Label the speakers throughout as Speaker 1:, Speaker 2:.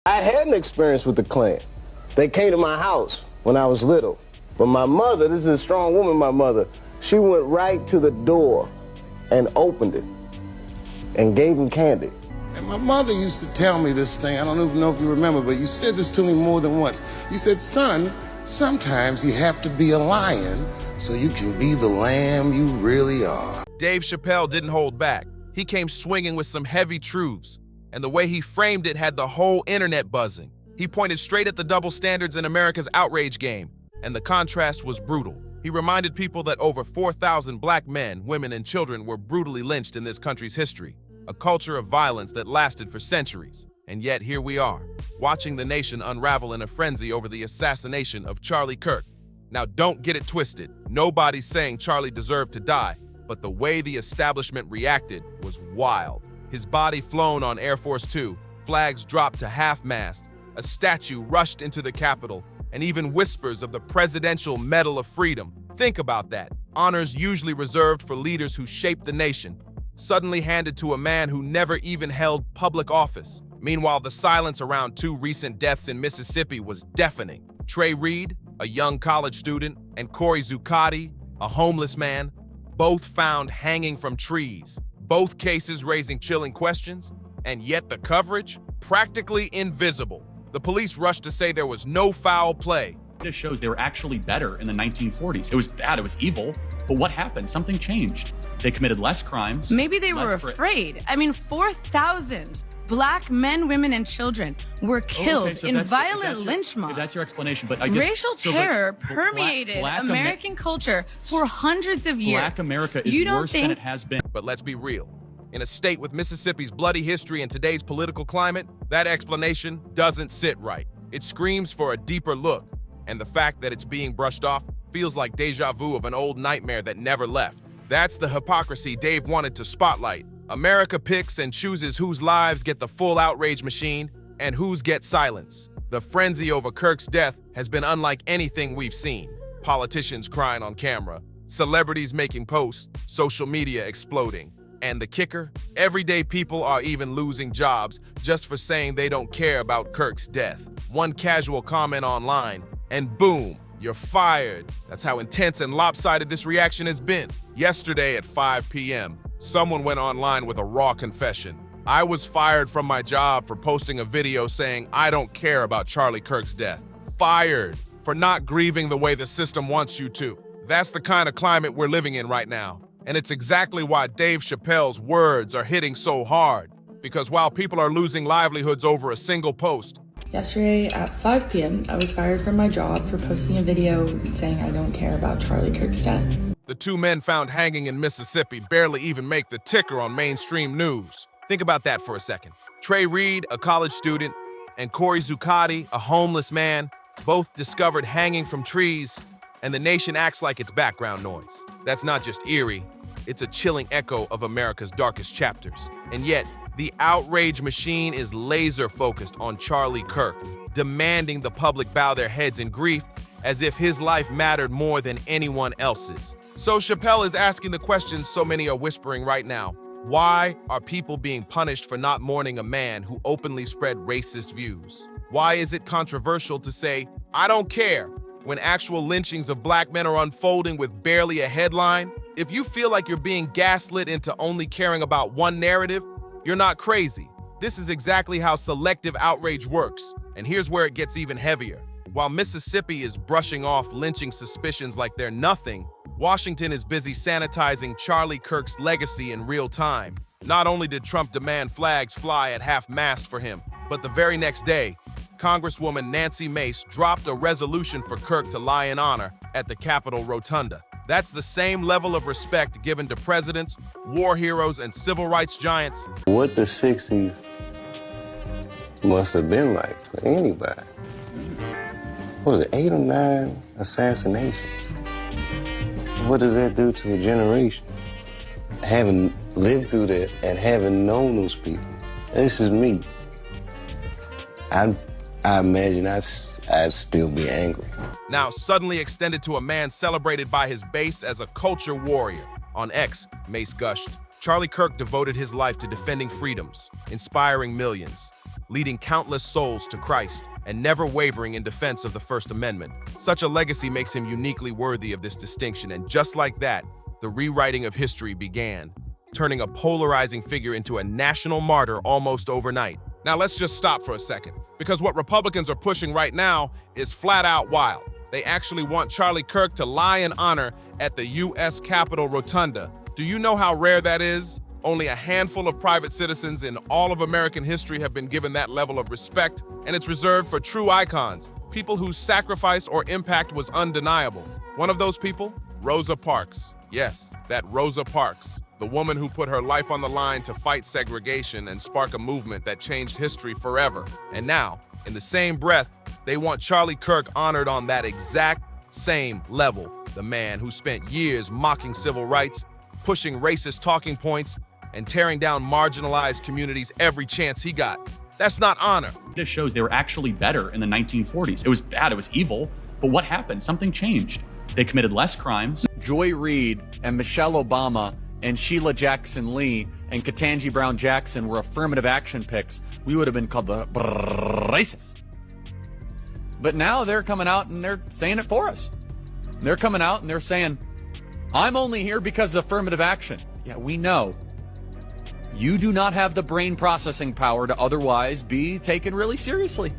Speaker 1: I had an experience with the Klan. They came to my house when I was little. But my mother, this is a strong woman, my mother, she went right to the door and opened it and gave them candy. And my mother used to tell me this thing, I don't even know if you remember, but you said this to me more than once. You said, son, sometimes you have to be a lion so you can be the lamb you really are.
Speaker 2: Dave Chappelle didn't hold back. He came swinging with some heavy truths, and the way he framed it had the whole internet buzzing. He pointed straight at the double standards in America's outrage game, and the contrast was brutal. He reminded people that over 4,000 black men, women, and children were brutally lynched in this country's history, a culture of violence that lasted for centuries. And yet here we are, watching the nation unravel in a frenzy over the assassination of Charlie Kirk. Now don't get it twisted. Nobody's saying Charlie deserved to die, but the way the establishment reacted was wild. His body flown on Air Force Two, flags dropped to half-mast, a statue rushed into the Capitol, and even whispers of the Presidential Medal of Freedom. Think about that. Honors usually reserved for leaders who shaped the nation, suddenly handed to a man who never even held public office. Meanwhile, the silence around two recent deaths in Mississippi was deafening. Trey Reed, a young college student, and Corey Zuccotti, a homeless man, both found hanging from trees. Both cases raising chilling questions, and yet the coverage? Practically invisible. The police rushed to say there was no foul play.
Speaker 3: This shows they were actually better in the 1940s. It was bad, it was evil, but what happened? Something changed. They committed less crimes.
Speaker 4: Maybe they were afraid. I mean, 4,000 black men, women, and children were killed in violent lynch mobs.
Speaker 3: That's your explanation, but
Speaker 4: racial terror permeated American culture for hundreds of years.
Speaker 3: Black America is worse than it has been.
Speaker 2: But let's be real. In a state with Mississippi's bloody history and today's political climate, that explanation doesn't sit right. It screams for a deeper look, and the fact that it's being brushed off feels like deja vu of an old nightmare that never left. That's the hypocrisy Dave wanted to spotlight. America picks and chooses whose lives get the full outrage machine and whose get silence. The frenzy over Kirk's death has been unlike anything we've seen. Politicians crying on camera, celebrities making posts, social media exploding. And the kicker? Everyday people are even losing jobs just for saying they don't care about Kirk's death. One casual comment online, and boom, you're fired. That's how intense and lopsided this reaction has been. Yesterday at 5 p.m., someone went online with a raw confession. I was fired from my job for posting a video saying I don't care about Charlie Kirk's death. Fired for not grieving the way the system wants you to. That's the kind of climate we're living in right now. And it's exactly why Dave Chappelle's words are hitting so hard. Because while people are losing livelihoods over a single post,
Speaker 5: yesterday at 5 p.m., I was fired from my job for posting a video saying I don't care about Charlie Kirk's death.
Speaker 2: The two men found hanging in Mississippi barely even make the ticker on mainstream news. Think about that for a second. Trey Reed, a college student, and Corey Zuccotti, a homeless man, both discovered hanging from trees, and the nation acts like it's background noise. That's not just eerie, it's a chilling echo of America's darkest chapters. And yet, the outrage machine is laser-focused on Charlie Kirk, demanding the public bow their heads in grief as if his life mattered more than anyone else's. So Chappelle is asking the question so many are whispering right now. Why are people being punished for not mourning a man who openly spread racist views? Why is it controversial to say, I don't care, when actual lynchings of black men are unfolding with barely a headline? If you feel like you're being gaslit into only caring about one narrative, you're not crazy. This is exactly how selective outrage works, and here's where it gets even heavier. While Mississippi is brushing off lynching suspicions like they're nothing, Washington is busy sanitizing Charlie Kirk's legacy in real time. Not only did Trump demand flags fly at half-mast for him, but the very next day, Congresswoman Nancy Mace dropped a resolution for Kirk to lie in honor at the Capitol Rotunda. That's the same level of respect given to presidents, war heroes, and civil rights giants.
Speaker 1: What the 60s must have been like for anybody. What was it, 8 or 9 assassinations? What does that do to a generation? Having lived through that and having known those people. This is me. I imagine I'd still be angry.
Speaker 2: Now suddenly extended to a man celebrated by his base as a culture warrior. On X, Mace gushed, Charlie Kirk devoted his life to defending freedoms, inspiring millions. leading countless souls to Christ and never wavering in defense of the First Amendment. Such a legacy makes him uniquely worthy of this distinction, and just like that, the rewriting of history began, turning a polarizing figure into a national martyr almost overnight. Now let's just stop for a second, because what Republicans are pushing right now is flat out wild. They actually want Charlie Kirk to lie in honor at the U.S. Capitol Rotunda. Do you know how rare that is? Only a handful of private citizens in all of American history have been given that level of respect, and it's reserved for true icons, people whose sacrifice or impact was undeniable. One of those people? Rosa Parks. Yes, that Rosa Parks, the woman who put her life on the line to fight segregation and spark a movement that changed history forever. And now, in the same breath, they want Charlie Kirk honored on that exact same level. The man who spent years mocking civil rights, pushing racist talking points, and tearing down marginalized communities every chance he got. That's not honor.
Speaker 3: This shows they were actually better in the 1940s. It was bad, it was evil, but what happened? Something changed. They committed less crimes.
Speaker 6: Joy Reid and Michelle Obama and Sheila Jackson Lee and Ketanji Brown Jackson were affirmative action picks, we would have been called the racist. But now they're coming out and they're saying it for us. They're coming out and they're saying, I'm only here because of affirmative action. Yeah, we know. You do not have the brain processing power to otherwise be taken really seriously.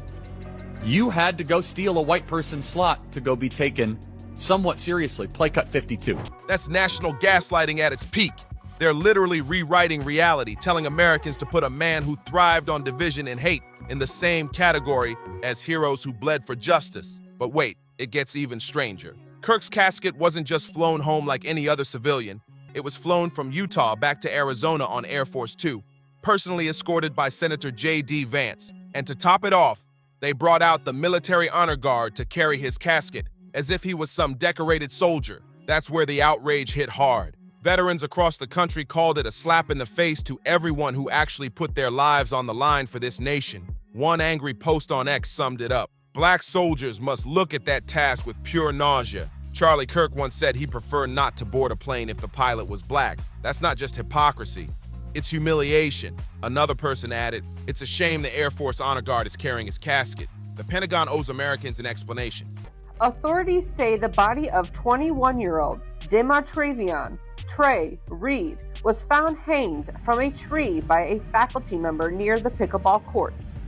Speaker 6: You had to go steal a white person's slot to go be taken somewhat seriously. Play cut 52.
Speaker 2: That's national gaslighting at its peak. They're literally rewriting reality, telling Americans to put a man who thrived on division and hate in the same category as heroes who bled for justice. But wait, it gets even stranger. Kirk's casket wasn't just flown home like any other civilian. It was flown from Utah back to Arizona on Air Force Two, personally escorted by Senator J.D. Vance. And to top it off, they brought out the military honor guard to carry his casket, as if he was some decorated soldier. That's where the outrage hit hard. Veterans across the country called it a slap in the face to everyone who actually put their lives on the line for this nation. One angry post on X summed it up. Black soldiers must look at that task with pure nausea. Charlie Kirk once said he'd prefer not to board a plane if the pilot was black. That's not just hypocrisy, it's humiliation. Another person added, it's a shame the Air Force Honor Guard is carrying his casket. The Pentagon owes Americans an explanation.
Speaker 7: Authorities say the body of 21-year-old Demartravion Trey Reid was found hanged from a tree by a faculty member near the pickleball courts.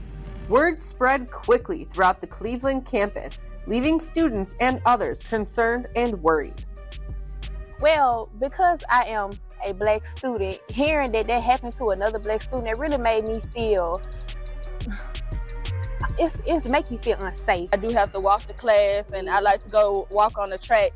Speaker 7: Word spread quickly throughout the Cleveland campus, leaving students and others concerned and worried.
Speaker 8: Well, because I am a black student, hearing that happened to another black student, it really made me feel, it's make me feel unsafe.
Speaker 9: I do have to walk to class, and I like to go walk on the track,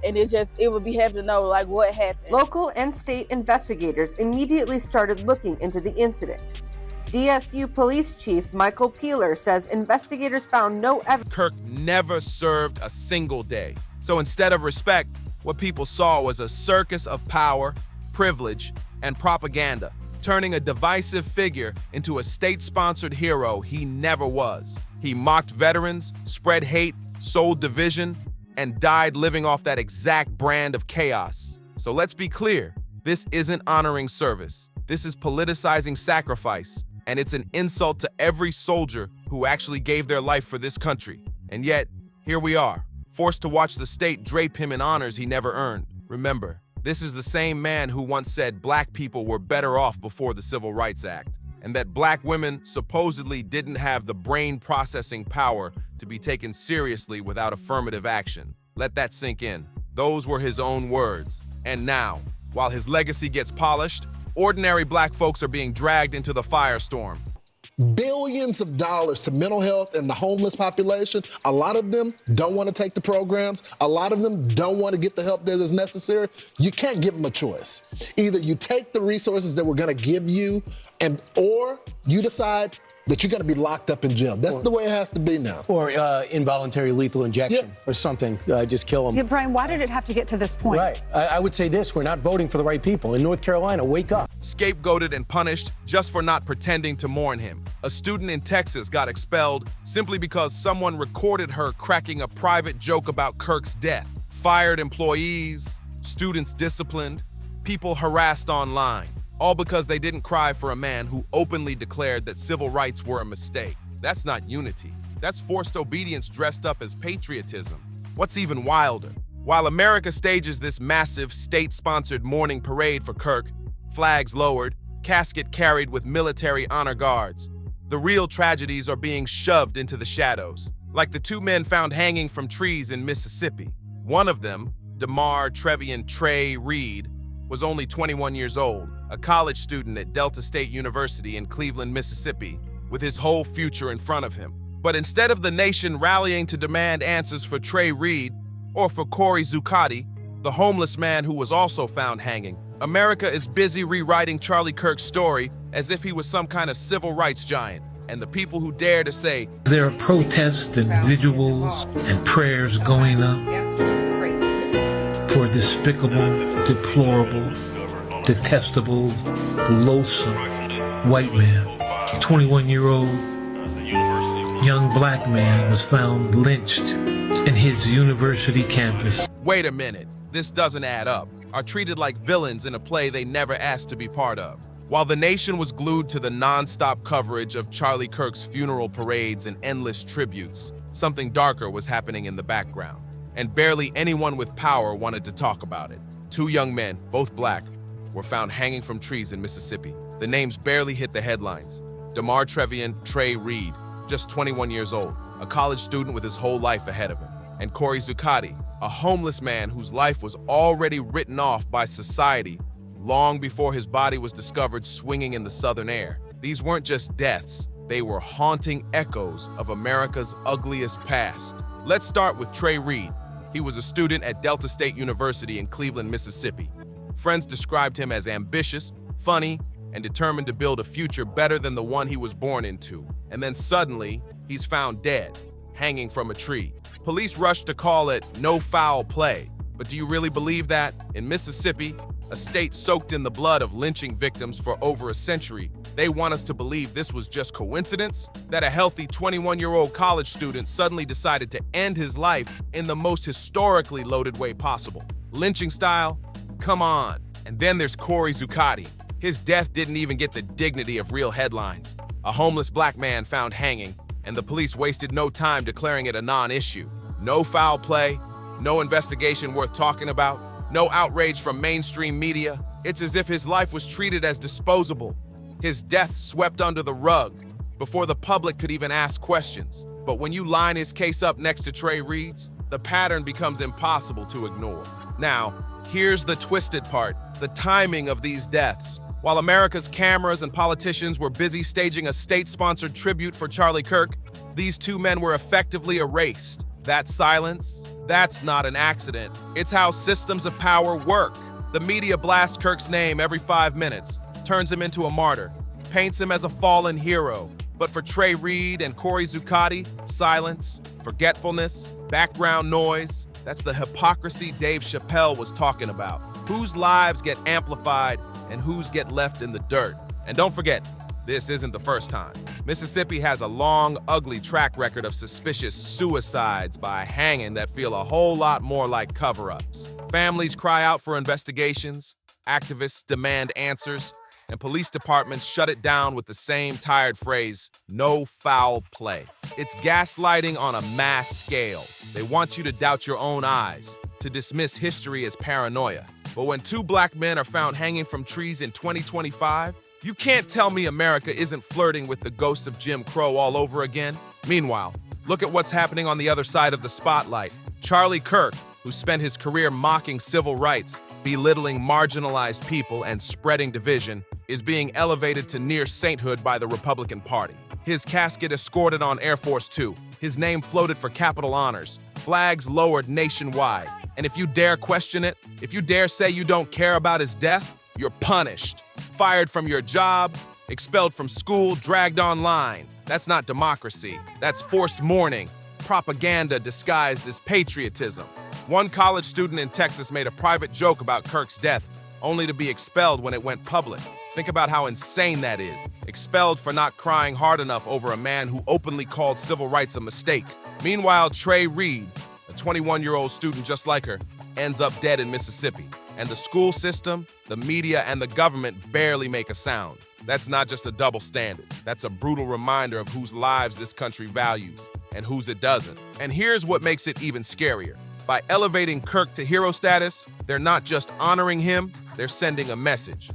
Speaker 9: and it would be happy to know like what happened.
Speaker 7: Local and state investigators immediately started looking into the incident. DSU Police Chief Michael Peeler says investigators found no evidence.
Speaker 2: Kirk never served a single day. So instead of respect, what people saw was a circus of power, privilege, and propaganda, turning a divisive figure into a state-sponsored hero he never was. He mocked veterans, spread hate, sowed division, and died living off that exact brand of chaos. So let's be clear, this isn't honoring service. This is politicizing sacrifice. And it's an insult to every soldier who actually gave their life for this country. And yet, here we are, forced to watch the state drape him in honors he never earned. Remember, this is the same man who once said black people were better off before the Civil Rights Act, and that black women supposedly didn't have the brain processing power to be taken seriously without affirmative action. Let that sink in. Those were his own words. And now, while his legacy gets polished, ordinary black folks are being dragged into the firestorm.
Speaker 10: Billions of dollars to mental health and the homeless population. A lot of them don't want to take the programs. A lot of them don't want to get the help that is necessary. You can't give them a choice. Either you take the resources that we're going to give you, or you decide that you're going to be locked up in jail. That's the way it has to be now.
Speaker 11: Or involuntary lethal injection or something. Just kill them.
Speaker 12: Yeah, Brian, why did it have to get to this point?
Speaker 11: Right. I would say this, we're not voting for the right people. In North Carolina, wake up.
Speaker 2: Scapegoated and punished just for not pretending to mourn him. A student in Texas got expelled simply because someone recorded her cracking a private joke about Kirk's death. Fired employees, students disciplined, people harassed online. all because they didn't cry for a man who openly declared that civil rights were a mistake. That's not unity. That's forced obedience dressed up as patriotism. What's even wilder? While America stages this massive state-sponsored mourning parade for Kirk, flags lowered, casket carried with military honor guards, the real tragedies are being shoved into the shadows, like the two men found hanging from trees in Mississippi. One of them, DeMar Trevian Trey Reed, was only 21 years old, a college student at Delta State University in Cleveland, Mississippi, with his whole future in front of him. But instead of the nation rallying to demand answers for Trey Reed or for Corey Zuccotti, the homeless man who was also found hanging, America is busy rewriting Charlie Kirk's story as if he was some kind of civil rights giant. And the people who dare to say,
Speaker 13: there are protests and vigils and prayers going up for a despicable, deplorable, detestable, loathsome white man. A 21-year-old young black man was found lynched in his university campus.
Speaker 2: Wait a minute, this doesn't add up. Are treated like villains in a play they never asked to be part of. While the nation was glued to the non-stop coverage of Charlie Kirk's funeral parades and endless tributes, something darker was happening in the background, and barely anyone with power wanted to talk about it. Two young men, both black, were found hanging from trees in Mississippi. The names barely hit the headlines. DeMar Trevian Trey Reed, just 21 years old, a college student with his whole life ahead of him, and Corey Zuccotti, a homeless man whose life was already written off by society long before his body was discovered swinging in the southern air. These weren't just deaths, they were haunting echoes of America's ugliest past. Let's start with Trey Reed. He was a student at Delta State University in Cleveland, Mississippi. Friends described him as ambitious, funny, and determined to build a future better than the one he was born into. And then suddenly, he's found dead, hanging from a tree. Police rushed to call it no foul play. But do you really believe that? In Mississippi, a state soaked in the blood of lynching victims for over a century, they want us to believe this was just coincidence? That a healthy 21-year-old college student suddenly decided to end his life in the most historically loaded way possible. Lynching style? Come on. And then there's Corey Zuccotti. His death didn't even get the dignity of real headlines. A homeless black man found hanging, and the police wasted no time declaring it a non-issue. No foul play, no investigation worth talking about, no outrage from mainstream media. It's as if his life was treated as disposable. His death swept under the rug before the public could even ask questions. But when you line his case up next to Trey Reed's, the pattern becomes impossible to ignore. Now, here's the twisted part, the timing of these deaths. While America's cameras and politicians were busy staging a state-sponsored tribute for Charlie Kirk, these two men were effectively erased. That silence, that's not an accident. It's how systems of power work. The media blasts Kirk's name every 5 minutes, turns him into a martyr, paints him as a fallen hero. But for Trey Reed and Corey Zuccotti, silence, forgetfulness, background noise, that's the hypocrisy Dave Chappelle was talking about. Whose lives get amplified and whose get left in the dirt. And don't forget, this isn't the first time. Mississippi has a long, ugly track record of suspicious suicides by hanging that feel a whole lot more like cover-ups. Families cry out for investigations, activists demand answers, and police departments shut it down with the same tired phrase, no foul play. It's gaslighting on a mass scale. They want you to doubt your own eyes, to dismiss history as paranoia. But when two black men are found hanging from trees in 2025, you can't tell me America isn't flirting with the ghost of Jim Crow all over again. Meanwhile, look at what's happening on the other side of the spotlight. Charlie Kirk, who spent his career mocking civil rights, belittling marginalized people, and spreading division, is being elevated to near sainthood by the Republican Party. His casket escorted on Air Force Two. His name floated for Capitol honors. Flags lowered nationwide. And if you dare question it, if you dare say you don't care about his death, you're punished. Fired from your job, expelled from school, dragged online. That's not democracy. That's forced mourning, propaganda disguised as patriotism. One college student in Texas made a private joke about Kirk's death, only to be expelled when it went public. Think about how insane that is. Expelled for not crying hard enough over a man who openly called civil rights a mistake. Meanwhile, Trey Reed, a 21-year-old student just like her, ends up dead in Mississippi. And the school system, the media, and the government barely make a sound. That's not just a double standard. That's a brutal reminder of whose lives this country values and whose it doesn't. And here's what makes it even scarier. By elevating Kirk to hero status, they're not just honoring him, they're sending a message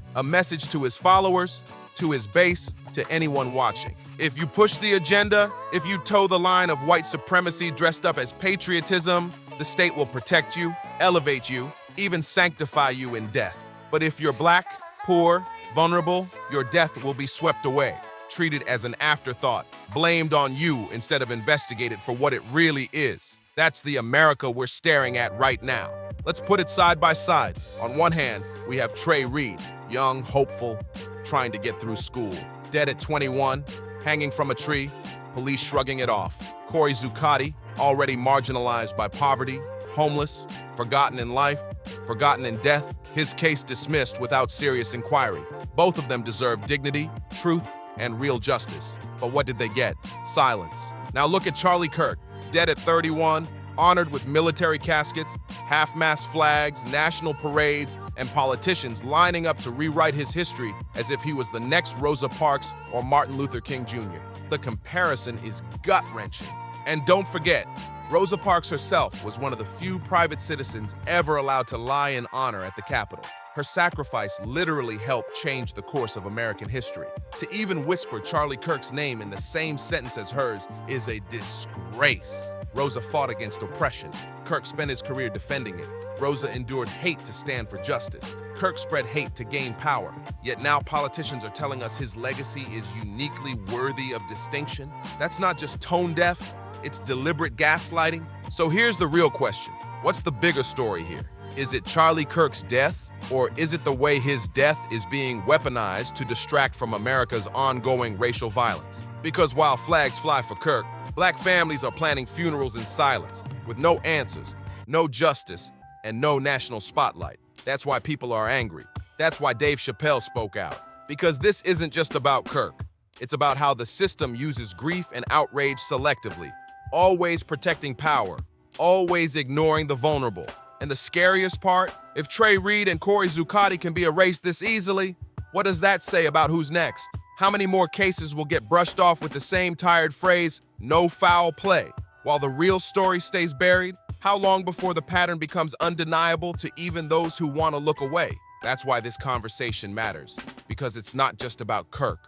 Speaker 2: to his followers, to his base, to anyone watching. If you push the agenda, if you toe the line of white supremacy dressed up as patriotism, the state will protect you, elevate you, even sanctify you in death. But if you're black, poor, vulnerable, your death will be swept away, treated as an afterthought, blamed on you instead of investigated for what it really is. That's the America we're staring at right now. Let's put it side by side. On one hand, we have Trey Reed, young, hopeful, trying to get through school. Dead at 21, hanging from a tree, police shrugging it off. Corey Zuccotti, already marginalized by poverty, homeless, forgotten in life, forgotten in death, his case dismissed without serious inquiry. Both of them deserve dignity, truth, and real justice. But what did they get? Silence. Now look at Charlie Kirk, dead at 31, honored with military caskets, half-mast flags, national parades, and politicians lining up to rewrite his history as if he was the next Rosa Parks or Martin Luther King Jr. The comparison is gut-wrenching. And don't forget, Rosa Parks herself was one of the few private citizens ever allowed to lie in honor at the Capitol. Her sacrifice literally helped change the course of American history. To even whisper Charlie Kirk's name in the same sentence as hers is a disgrace. Rosa fought against oppression. Kirk spent his career defending it. Rosa endured hate to stand for justice. Kirk spread hate to gain power. Yet now politicians are telling us his legacy is uniquely worthy of distinction. That's not just tone deaf, it's deliberate gaslighting. So here's the real question. What's the bigger story here? Is it Charlie Kirk's death? Or is it the way his death is being weaponized to distract from America's ongoing racial violence? Because while flags fly for Kirk, black families are planning funerals in silence, with no answers, no justice, and no national spotlight. That's why people are angry. That's why Dave Chappelle spoke out. Because this isn't just about Kirk. It's about how the system uses grief and outrage selectively, always protecting power, always ignoring the vulnerable. And the scariest part, if Trey Reed and Corey Zuccotti can be erased this easily, what does that say about who's next? How many more cases will get brushed off with the same tired phrase, no foul play, while the real story stays buried? How long before the pattern becomes undeniable to even those who want to look away? That's why this conversation matters, because it's not just about Kirk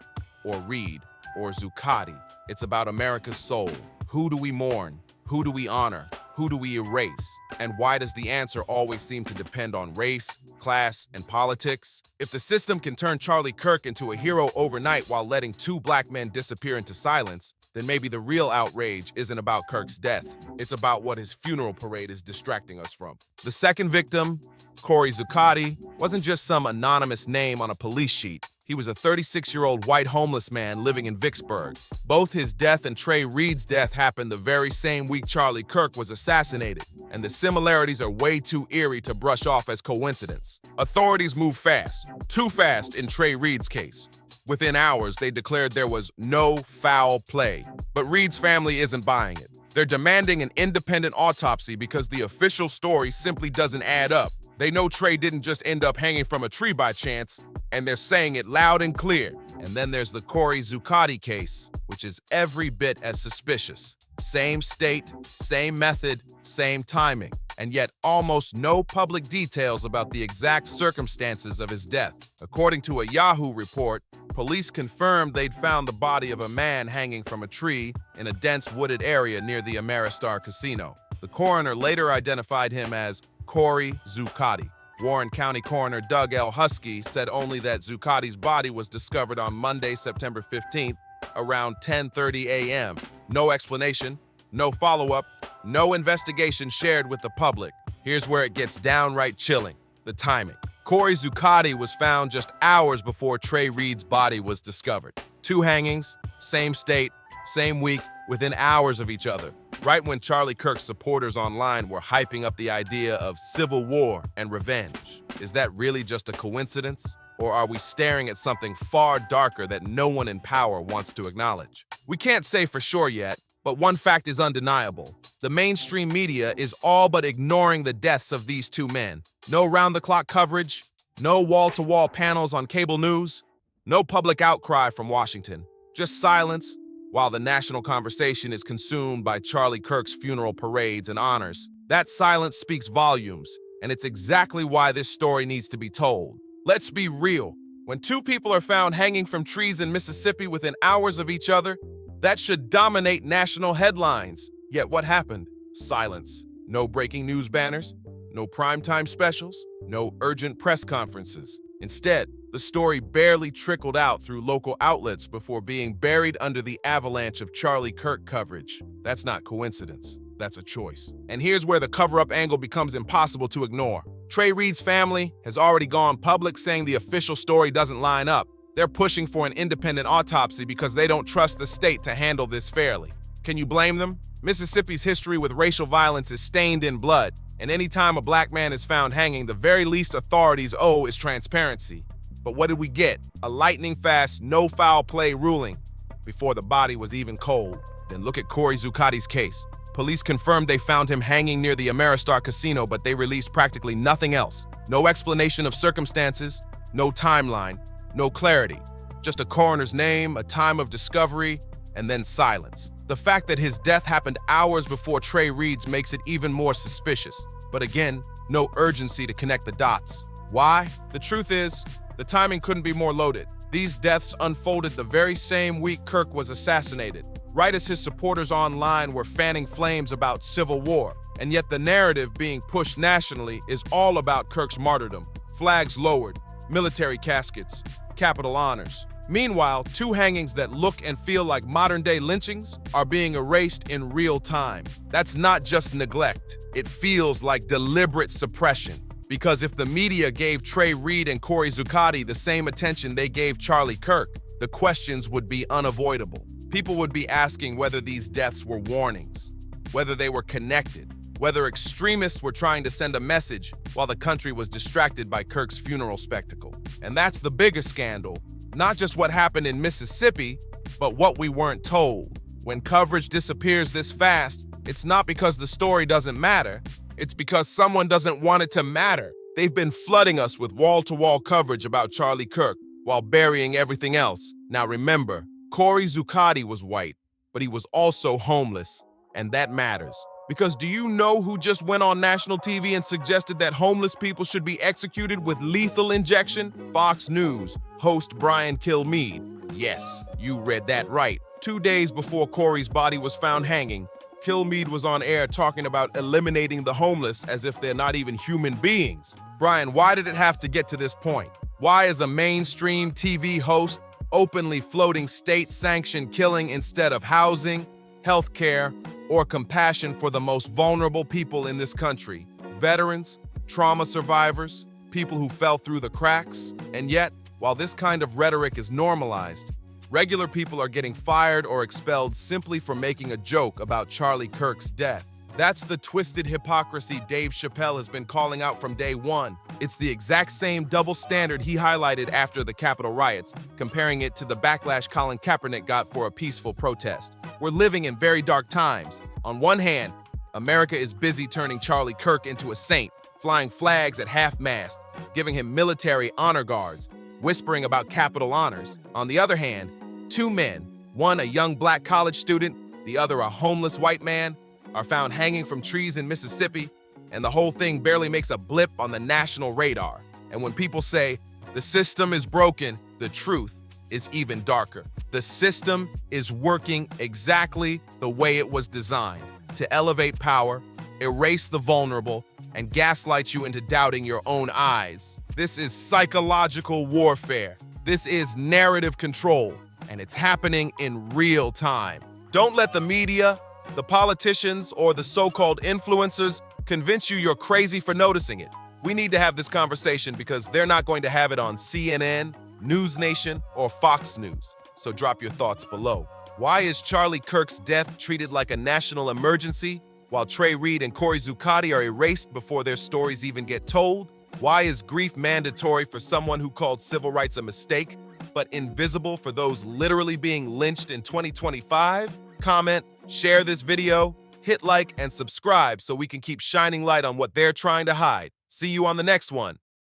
Speaker 2: or Reed or Zuccotti. It's about America's soul. Who do we mourn? Who do we honor? Who do we erase? And why does the answer always seem to depend on race, class, and politics? If the system can turn Charlie Kirk into a hero overnight while letting two black men disappear into silence, then maybe the real outrage isn't about Kirk's death. It's about what his funeral parade is distracting us from. The second victim, Corey Zuccotti, wasn't just some anonymous name on a police sheet. He was a 36-year-old white homeless man living in Vicksburg. Both his death and Trey Reed's death happened the very same week Charlie Kirk was assassinated, and the similarities are way too eerie to brush off as coincidence. Authorities moved fast, too fast in Trey Reed's case. Within hours, they declared there was no foul play. But Reed's family isn't buying it. They're demanding an independent autopsy because the official story simply doesn't add up. They know Trey didn't just end up hanging from a tree by chance, and they're saying it loud and clear. And then there's the Corey Zuccotti case, which is every bit as suspicious. Same state, same method, same timing, and yet almost no public details about the exact circumstances of his death. According to a Yahoo report, police confirmed they'd found the body of a man hanging from a tree in a dense wooded area near the Ameristar Casino. The coroner later identified him as Corey Zuccotti. Warren County Coroner Doug L. Husky said only that Zuccotti's body was discovered on Monday, September 15th, around 10:30 a.m. No explanation, no follow-up, no investigation shared with the public. Here's where it gets downright chilling: the timing. Corey Zuccotti was found just hours before Trey Reed's body was discovered. Two hangings, same state, same week, within hours of each other. Right when Charlie Kirk's supporters online were hyping up the idea of civil war and revenge. Is that really just a coincidence? Or are we staring at something far darker that no one in power wants to acknowledge? We can't say for sure yet, But one fact is undeniable. The mainstream media is all but ignoring the deaths of these two men. No round-the-clock coverage, no wall-to-wall panels on cable news, no public outcry from Washington. Just silence while the national conversation is consumed by Charlie Kirk's funeral parades and honors. That silence speaks volumes, and it's exactly why this story needs to be told. Let's be real. When two people are found hanging from trees in Mississippi within hours of each other, that should dominate national headlines. Yet what happened? Silence. No breaking news banners, no primetime specials, no urgent press conferences. Instead, the story barely trickled out through local outlets before being buried under the avalanche of Charlie Kirk coverage. That's not coincidence. That's a choice. And here's where the cover-up angle becomes impossible to ignore. Trey Reed's family has already gone public saying the official story doesn't line up. They're pushing for an independent autopsy because they don't trust the state to handle this fairly. Can you blame them? Mississippi's history with racial violence is stained in blood, and anytime a black man is found hanging, the very least authorities owe is transparency. But what did we get? A lightning-fast, no-foul play ruling before the body was even cold. Then look at Corey Zuccotti's case. Police confirmed they found him hanging near the Ameristar Casino, but they released practically nothing else. No explanation of circumstances, no timeline, no clarity. Just a coroner's name, a time of discovery, and then silence. The fact that his death happened hours before Trey Reed's makes it even more suspicious. But again, no urgency to connect the dots. Why? The truth is, the timing couldn't be more loaded. These deaths unfolded the very same week Kirk was assassinated, right as his supporters online were fanning flames about civil war. And yet the narrative being pushed nationally is all about Kirk's martyrdom. Flags lowered, military caskets, Capitol honors. Meanwhile, two hangings that look and feel like modern-day lynchings are being erased in real time. That's not just neglect. It feels like deliberate suppression. Because if the media gave Trey Reed and Corey Zuccotti the same attention they gave Charlie Kirk, the questions would be unavoidable. People would be asking whether these deaths were warnings, whether they were connected, whether extremists were trying to send a message while the country was distracted by Kirk's funeral spectacle. And that's the bigger scandal. Not just what happened in Mississippi, but what we weren't told. When coverage disappears this fast, it's not because the story doesn't matter, it's because someone doesn't want it to matter. They've been flooding us with wall-to-wall coverage about Charlie Kirk while burying everything else. Now remember, Corey Zuccotti was white, but he was also homeless, and that matters. Because do you know who just went on national TV and suggested that homeless people should be executed with lethal injection? Fox News host Brian Kilmeade. Yes, you read that right. 2 days before Corey's body was found hanging, Kilmeade was on air talking about eliminating the homeless as if they're not even human beings. Brian, why did it have to get to this point? Why is a mainstream TV host openly floating state-sanctioned killing instead of housing, healthcare, or compassion for the most vulnerable people in this country? Veterans, trauma survivors, people who fell through the cracks. And yet, while this kind of rhetoric is normalized, regular people are getting fired or expelled simply for making a joke about Charlie Kirk's death. That's the twisted hypocrisy Dave Chappelle has been calling out from day one. It's the exact same double standard he highlighted after the Capitol riots, comparing it to the backlash Colin Kaepernick got for a peaceful protest. We're living in very dark times. On one hand, America is busy turning Charlie Kirk into a saint, flying flags at half-mast, giving him military honor guards, whispering about Capitol honors. On the other hand, two men, one a young black college student, the other a homeless white man, are found hanging from trees in Mississippi, and the whole thing barely makes a blip on the national radar. And when people say, the system is broken, the truth is even darker. The system is working exactly the way it was designed, to elevate power, erase the vulnerable, and gaslight you into doubting your own eyes. This is psychological warfare. This is narrative control, and it's happening in real time. Don't let the media, the politicians, or the so-called influencers convince you you're crazy for noticing it. We need to have this conversation because they're not going to have it on CNN, News Nation, or Fox News. So drop your thoughts below. Why is Charlie Kirk's death treated like a national emergency, while Trey Reed and Corey Zuccotti are erased before their stories even get told? Why is grief mandatory for someone who called civil rights a mistake, but invisible for those literally being lynched in 2025? Comment Share this video, hit like, and subscribe so we can keep shining light on what they're trying to hide. See you on the next one.